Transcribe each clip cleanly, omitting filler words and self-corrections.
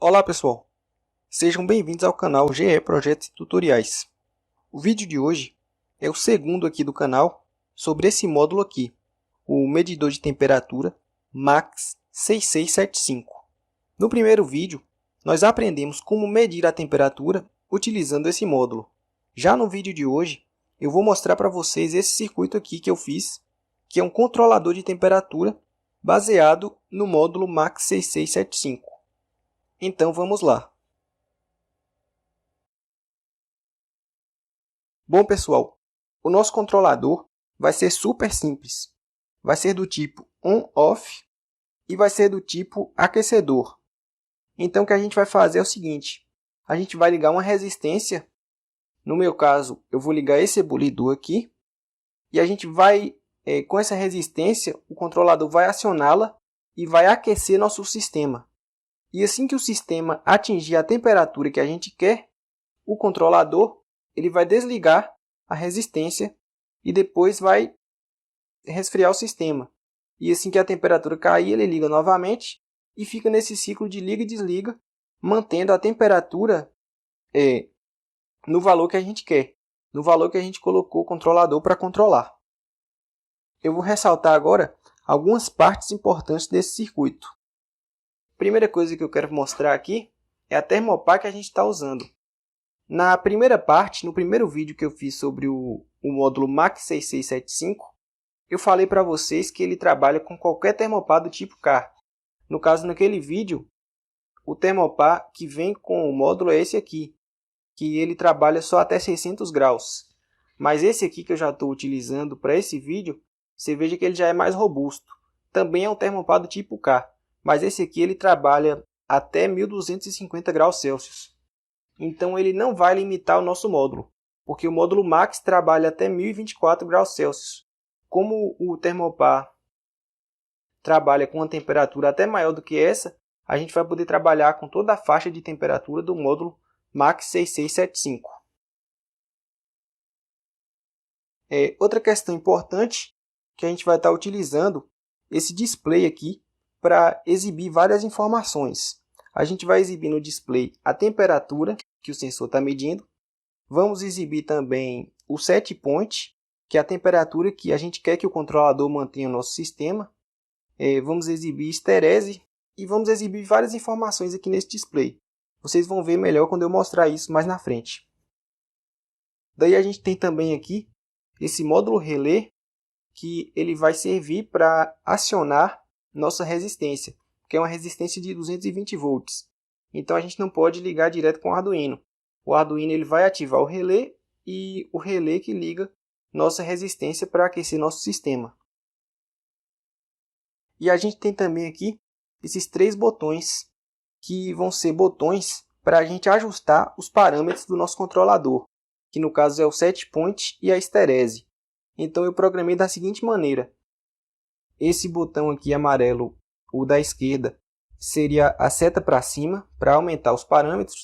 Olá pessoal, sejam bem-vindos ao canal GE Projetos e Tutoriais. O vídeo de hoje é o segundo aqui do canal sobre esse módulo aqui, o medidor de temperatura MAX 6675. No primeiro vídeo, nós aprendemos como medir a temperatura utilizando esse módulo. Já no vídeo de hoje, eu vou mostrar para vocês esse circuito aqui que eu fiz, que é um controlador de temperatura baseado no módulo MAX 6675. Então vamos lá. Bom pessoal, o nosso controlador vai ser super simples. Vai ser do tipo on-off e vai ser do tipo aquecedor. Então o que a gente vai fazer é o seguinte, a gente vai ligar uma resistência, no meu caso eu vou ligar esse ebolidor aqui, e a gente vai, com essa resistência, o controlador vai acioná-la e vai aquecer nosso sistema. E assim que o sistema atingir a temperatura que a gente quer, o controlador ele vai desligar a resistência e depois vai resfriar o sistema. E assim que a temperatura cair, ele liga novamente e fica nesse ciclo de liga e desliga, mantendo a temperatura no valor que a gente quer, no valor que a gente colocou o controlador para controlar. Eu vou ressaltar agora algumas partes importantes desse circuito. Primeira coisa que eu quero mostrar aqui é a termopar que a gente está usando. Na primeira parte, no primeiro vídeo que eu fiz sobre o módulo MAX 6675, eu falei para vocês que ele trabalha com qualquer termopar do tipo K. No caso, naquele vídeo, o termopar que vem com o módulo é esse aqui, que ele trabalha só até 600 graus. Mas esse aqui que eu já estou utilizando para esse vídeo, você veja que ele já é mais robusto. Também é um termopar do tipo K, mas esse aqui ele trabalha até 1250 graus Celsius. Então ele não vai limitar o nosso módulo, porque o módulo MAX trabalha até 1024 graus Celsius. Como o termopar trabalha com uma temperatura até maior do que essa, a gente vai poder trabalhar com toda a faixa de temperatura do módulo MAX 6675. Outra questão importante que a gente vai estar utilizando esse display aqui para exibir várias informações. A gente vai exibir no display a temperatura que o sensor está medindo. Vamos exibir também o set point, que é a temperatura que a gente quer que o controlador mantenha no nosso sistema. Vamos exibir esterese e vamos exibir várias informações aqui nesse display. Vocês vão ver melhor quando eu mostrar isso mais na frente. Daí a gente tem também aqui esse módulo relé, que ele vai servir para acionar nossa resistência, que é uma resistência de 220 volts. Então a gente não pode ligar direto com o Arduino. O Arduino ele vai ativar o relé e o relé que liga nossa resistência para aquecer nosso sistema. E a gente tem também aqui esses três botões, que vão ser botões para a gente ajustar os parâmetros do nosso controlador, que no caso é o set point e a esterese. Então eu programei da seguinte maneira. Esse botão aqui amarelo, o da esquerda, seria a seta para cima, para aumentar os parâmetros.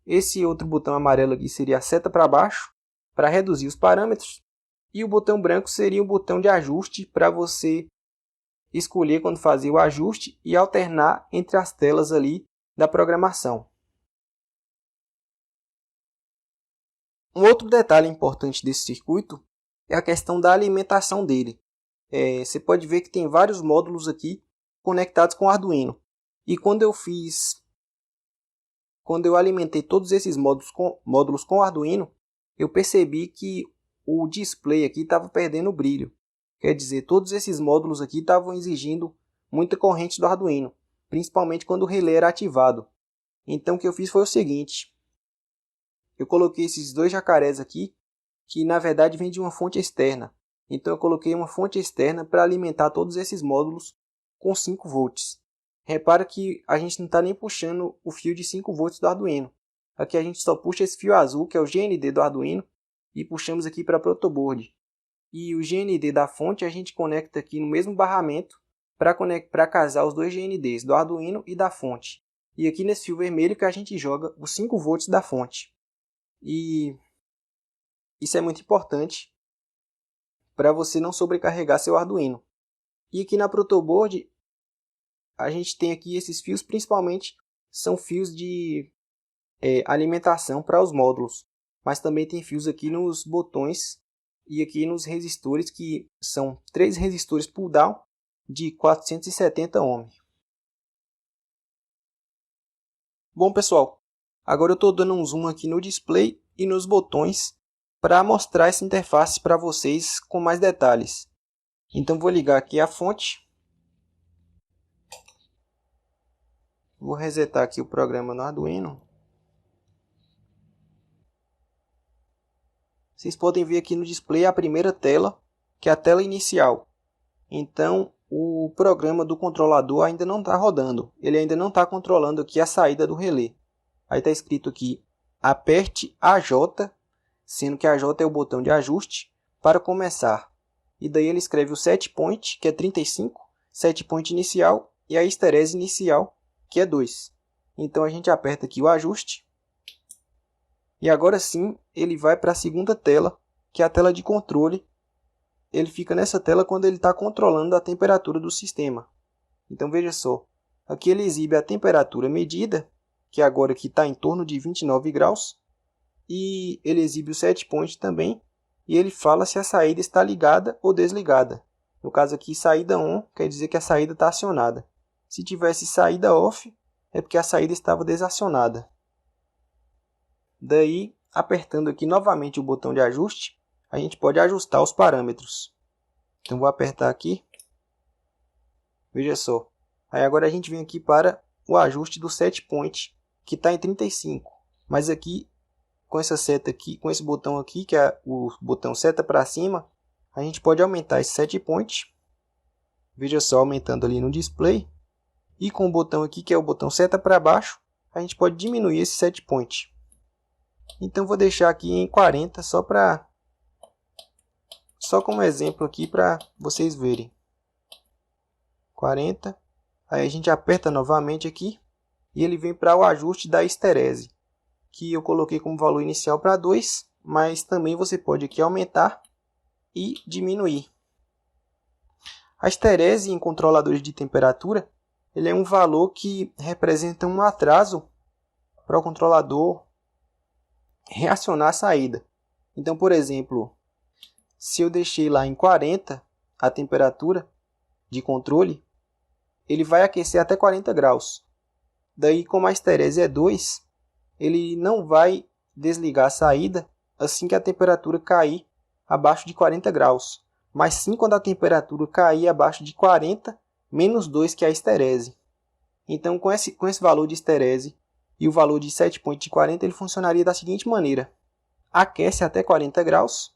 Esse outro botão amarelo aqui seria a seta para baixo, para reduzir os parâmetros. E o botão branco seria o botão de ajuste, para você escolher quando fazer o ajuste e alternar entre as telas ali da programação. Um outro detalhe importante desse circuito é a questão da alimentação dele. Você pode ver que tem vários módulos aqui conectados com o Arduino. E quando eu alimentei todos esses módulos com o Arduino, eu percebi que o display aqui estava perdendo brilho. Quer dizer, todos esses módulos aqui estavam exigindo muita corrente do Arduino, principalmente quando o relé era ativado. Então o que eu fiz foi o seguinte. Eu coloquei esses dois jacarés aqui, que na verdade vêm de uma fonte externa. Então eu coloquei uma fonte externa para alimentar todos esses módulos com 5 volts. Repara que a gente não está nem puxando o fio de 5 volts do Arduino. Aqui a gente só puxa esse fio azul, que é o GND do Arduino, e puxamos aqui para a protoboard. E o GND da fonte a gente conecta aqui no mesmo barramento para casar os dois GNDs, do Arduino e da fonte. E aqui nesse fio vermelho que a gente joga os 5 volts da fonte. E isso é muito importante para você não sobrecarregar seu Arduino. E aqui na protoboard a gente tem aqui esses fios principalmente são fios de alimentação para os módulos, mas também tem fios aqui nos botões e aqui nos resistores, que são 3 resistores pull-down de 470 ohm. Bom, pessoal, agora eu estou dando um zoom aqui no display e nos botões para mostrar essa interface para vocês com mais detalhes. Então vou ligar aqui a fonte. Vou resetar aqui o programa no Arduino. Vocês podem ver aqui no display a primeira tela, que é a tela inicial. Então o programa do controlador ainda não está rodando. Ele ainda não está controlando aqui a saída do relé. Aí está escrito aqui, aperte AJ, sendo que AJ é o botão de ajuste, para começar. E daí ele escreve o set point, que é 35, set point inicial, e a esterese inicial, que é 2. Então a gente aperta aqui o ajuste. E agora sim, ele vai para a segunda tela, que é a tela de controle. Ele fica nessa tela quando ele está controlando a temperatura do sistema. Então veja só, aqui ele exibe a temperatura medida, que agora aqui está em torno de 29 graus. E ele exibe o set point também, e ele fala se a saída está ligada ou desligada. No caso aqui, saída on, quer dizer que a saída está acionada. Se tivesse saída off, é porque a saída estava desacionada. Daí, apertando aqui novamente o botão de ajuste, a gente pode ajustar os parâmetros. Então vou apertar aqui. Veja só. Aí agora a gente vem aqui para o ajuste do set point, que está em 35. Mas aqui, com essa seta aqui, com esse botão aqui, que é o botão seta para cima, a gente pode aumentar esse set point. Veja só, aumentando ali no display. E com o botão aqui, que é o botão seta para baixo, a gente pode diminuir esse set point. Então vou deixar aqui em 40 só como exemplo aqui para vocês verem. 40. Aí a gente aperta novamente aqui e ele vem para o ajuste da esterese, que eu coloquei como valor inicial para 2, mas também você pode aqui aumentar e diminuir. A esterese em controladores de temperatura, ele é um valor que representa um atraso para o controlador reacionar a saída. Então, por exemplo, se eu deixei lá em 40 a temperatura de controle, ele vai aquecer até 40 graus. Daí, como a esterese é 2, ele não vai desligar a saída assim que a temperatura cair abaixo de 40 graus, mas sim quando a temperatura cair abaixo de 40 menos 2, que é a esterese. Então, com esse valor de esterese e o valor de set point de 40, ele funcionaria da seguinte maneira. Aquece até 40 graus,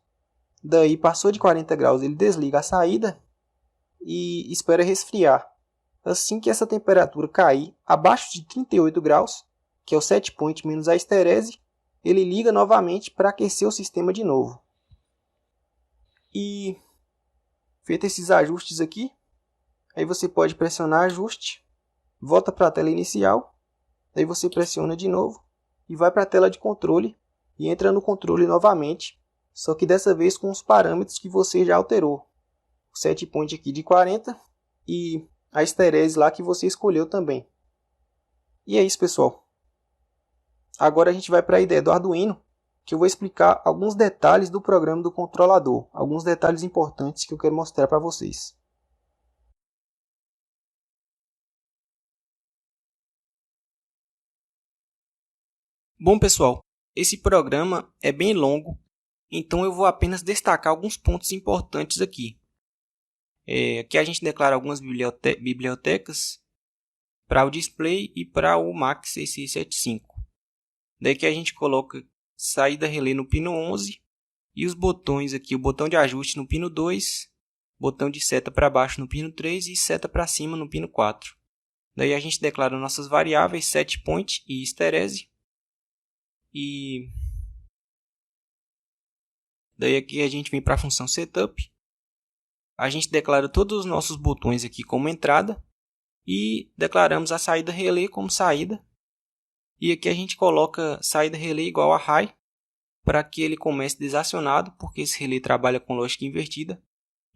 daí passou de 40 graus, ele desliga a saída e espera resfriar. Assim que essa temperatura cair abaixo de 38 graus, que é o set point menos a esterese, ele liga novamente para aquecer o sistema de novo. E feito esses ajustes aqui, aí você pode pressionar ajuste, volta para a tela inicial, daí você pressiona de novo e vai para a tela de controle e entra no controle novamente, só que dessa vez com os parâmetros que você já alterou. O set point aqui de 40 e a esterese lá que você escolheu também. E é isso, pessoal. Agora a gente vai para a ideia do Arduino, que eu vou explicar alguns detalhes do programa do controlador, alguns detalhes importantes que eu quero mostrar para vocês. Bom, pessoal, esse programa é bem longo, então eu vou apenas destacar alguns pontos importantes aqui. Aqui a gente declara algumas bibliotecas para o display e para o MAX 6675. Daí que a gente coloca saída relé no pino 11 e os botões aqui, o botão de ajuste no pino 2, botão de seta para baixo no pino 3 e seta para cima no pino 4. Daí a gente declara nossas variáveis set point e esterese. E daí aqui a gente vem para a função setup. A gente declara todos os nossos botões aqui como entrada e declaramos a saída relé como saída. E aqui a gente coloca saída relé igual a high para que ele comece desacionado, porque esse relé trabalha com lógica invertida.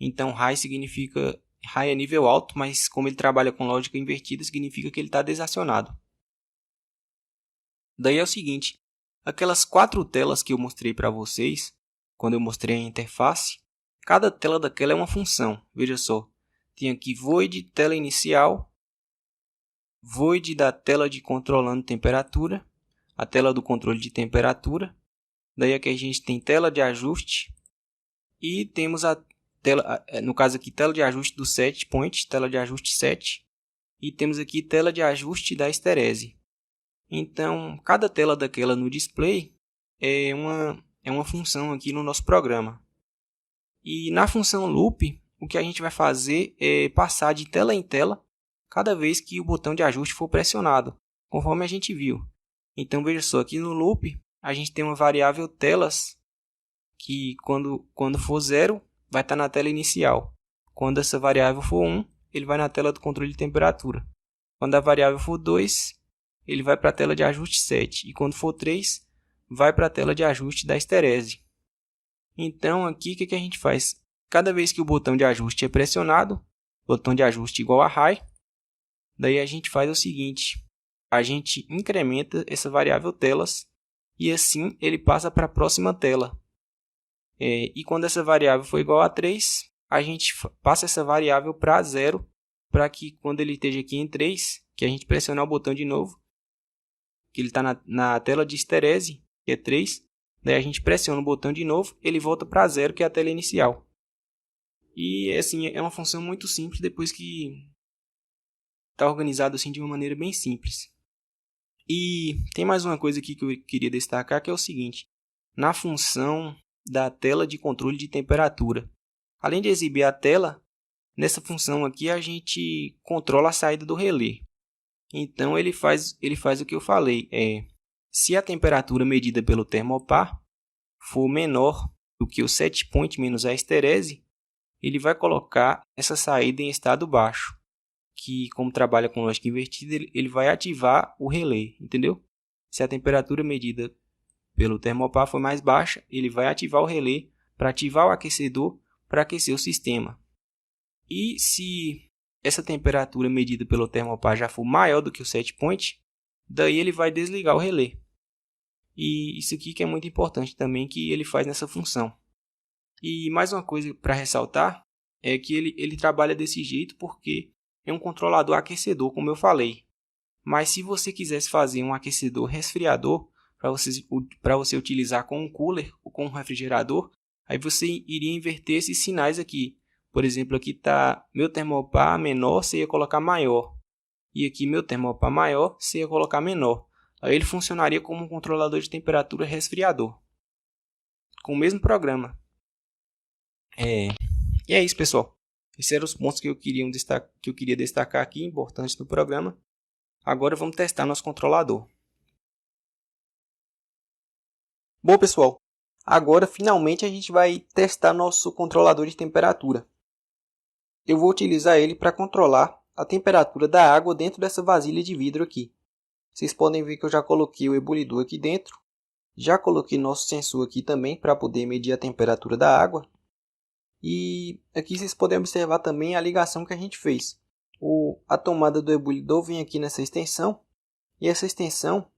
Então high significa high é nível alto, mas como ele trabalha com lógica invertida, significa que ele está desacionado. Daí é o seguinte, aquelas 4 telas que eu mostrei para vocês, quando eu mostrei a interface, cada tela daquela é uma função. Veja só, tem aqui void tela inicial, void da tela de controlando temperatura, a tela do controle de temperatura. Daí aqui a gente tem tela de ajuste e temos a tela, no caso aqui, tela de ajuste do set point, tela de ajuste set, e temos aqui tela de ajuste da esterese. Então, cada tela daquela no display é uma função aqui no nosso programa. E na função loop, o que a gente vai fazer é passar de tela em tela cada vez que o botão de ajuste for pressionado, conforme a gente viu. Então, veja só, aqui no loop, a gente tem uma variável telas que quando for 0, vai estar na tela inicial. Quando essa variável for 1, ele vai na tela do controle de temperatura. Quando a variável for 2, ele vai para a tela de ajuste set. E quando for 3, vai para a tela de ajuste da esterese. Então, aqui, o que a gente faz? Cada vez que o botão de ajuste é pressionado, botão de ajuste igual a high, daí a gente faz o seguinte, a gente incrementa essa variável telas e assim ele passa para a próxima tela. E quando essa variável for igual a 3, a gente passa essa variável para 0, para que quando ele esteja aqui em 3, que a gente pressionar o botão de novo, que ele está na tela de esterese, que é 3, daí a gente pressiona o botão de novo, ele volta para 0, que é a tela inicial. E assim, é uma função muito simples, depois que está organizado assim, de uma maneira bem simples. E tem mais uma coisa aqui que eu queria destacar, que é o seguinte. Na função da tela de controle de temperatura, além de exibir a tela, nessa função aqui a gente controla a saída do relé. Então ele faz o que eu falei. Se a temperatura medida pelo termopar for menor do que o set point menos a esterese, ele vai colocar essa saída em estado baixo, que como trabalha com lógica invertida, ele vai ativar o relé, entendeu? Se a temperatura medida pelo termopar for mais baixa, ele vai ativar o relé para ativar o aquecedor para aquecer o sistema. E se essa temperatura medida pelo termopar já for maior do que o set point, daí ele vai desligar o relé. E isso aqui que é muito importante também que ele faz nessa função. E mais uma coisa para ressaltar é que ele trabalha desse jeito porque é um controlador aquecedor, como eu falei. Mas se você quisesse fazer um aquecedor resfriador para você utilizar com um cooler ou com um refrigerador, aí você iria inverter esses sinais aqui. Por exemplo, aqui está meu termopar menor, você ia colocar maior. E aqui meu termopar maior, você ia colocar menor. Aí ele funcionaria como um controlador de temperatura resfriador, com o mesmo programa. E é isso, pessoal. Esses eram os pontos que eu queria destacar aqui, importantes no programa. Agora vamos testar nosso controlador. Bom, pessoal, agora finalmente a gente vai testar nosso controlador de temperatura. Eu vou utilizar ele para controlar a temperatura da água dentro dessa vasilha de vidro aqui. Vocês podem ver que eu já coloquei o ebulidor aqui dentro. Já coloquei nosso sensor aqui também para poder medir a temperatura da água. E aqui vocês podem observar também a ligação que a gente fez. A tomada do ebulidor vem aqui nessa extensão. E essa extensão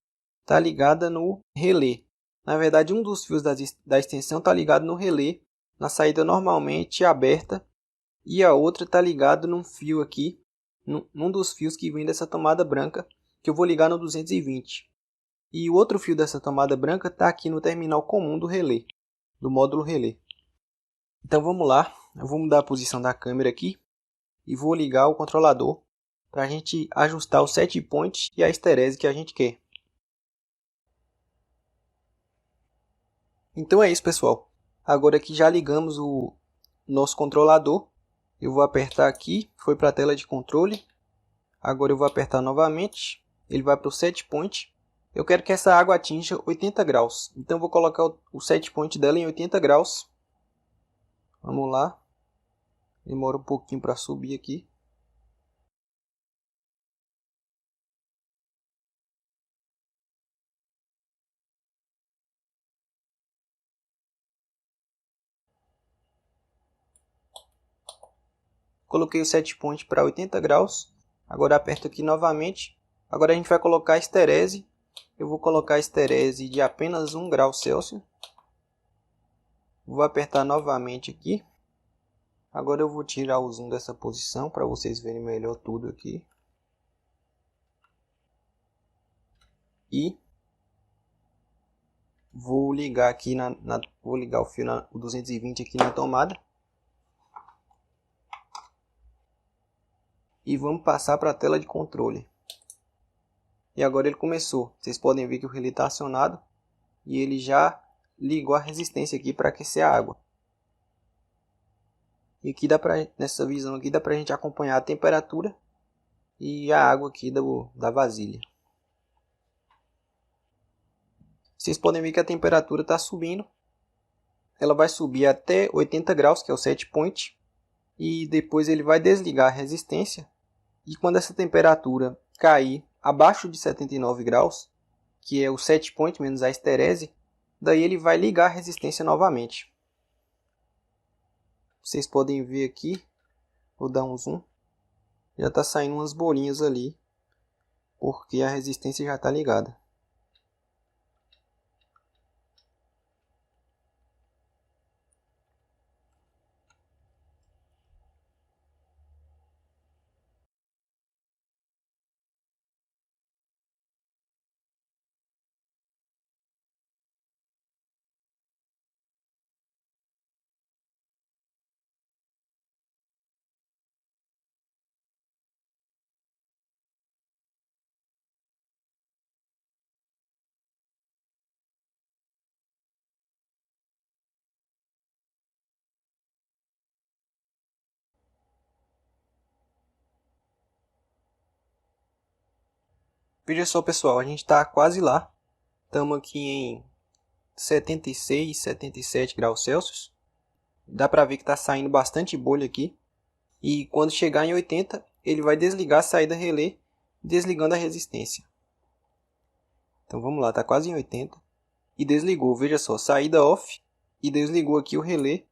está ligada no relé. Na verdade, um dos fios da extensão está ligado no relé, na saída normalmente aberta. E a outra está ligada num fio aqui, num dos fios que vem dessa tomada branca, que eu vou ligar no 220. E o outro fio dessa tomada branca está aqui no terminal comum do relé, do módulo relé. Então vamos lá, eu vou mudar a posição da câmera aqui e vou ligar o controlador para a gente ajustar o set point e a esterese que a gente quer. Então é isso, pessoal. Agora que já ligamos o nosso controlador, eu vou apertar aqui, foi para a tela de controle. Agora eu vou apertar novamente, ele vai para o set point. Eu quero que essa água atinja 80 graus, então eu vou colocar o set point dela em 80 graus. Vamos lá. Demora um pouquinho para subir aqui. Coloquei o set point para 80 graus. Agora aperto aqui novamente. Agora a gente vai colocar a esterese eu vou colocar a esterese de apenas 1 grau Celsius. Vou apertar novamente aqui. Agora eu vou tirar o zoom dessa posição para vocês verem melhor tudo aqui. E vou ligar aqui vou ligar o fio o 220 aqui na tomada. E vamos passar para a tela de controle. E agora ele começou. Vocês podem ver que o relé está acionado e ele já ligou a resistência aqui para aquecer a água. E aqui nessa visão aqui dá para a gente acompanhar a temperatura e a água aqui da vasilha. Vocês podem ver que a temperatura está subindo. Ela vai subir até 80 graus, que é o set point. E depois ele vai desligar a resistência. E quando essa temperatura cair abaixo de 79 graus, que é o set point menos a esterese, daí ele vai ligar a resistência novamente. Vocês podem ver aqui, vou dar um zoom, já está saindo umas bolinhas ali, porque a resistência já está ligada. Veja só, pessoal, a gente está quase lá. Estamos aqui em 76, 77 graus Celsius. Dá para ver que está saindo bastante bolha aqui. E quando chegar em 80, ele vai desligar a saída relé, desligando a resistência. Então vamos lá, está quase em 80. E desligou, veja só, saída off. E desligou aqui o relé.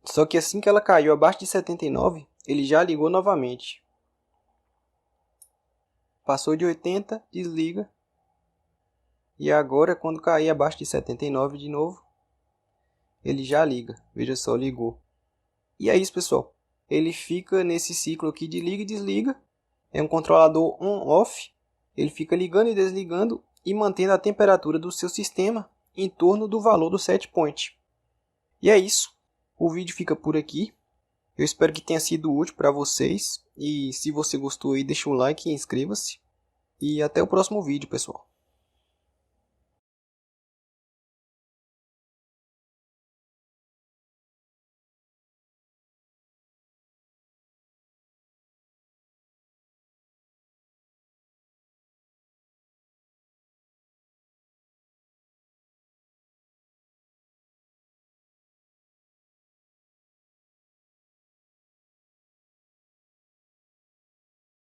Só que assim que ela caiu abaixo de 79, ele já ligou novamente. Passou de 80, desliga. E agora, quando cair abaixo de 79 de novo, ele já liga. Veja só, ligou. E é isso, pessoal. Ele fica nesse ciclo aqui de liga e desliga. É um controlador on-off. Ele fica ligando e desligando e mantendo a temperatura do seu sistema em torno do valor do set point. E é isso. O vídeo fica por aqui. Eu espero que tenha sido útil para vocês. E se você gostou aí, deixa um like e inscreva-se. E até o próximo vídeo, pessoal.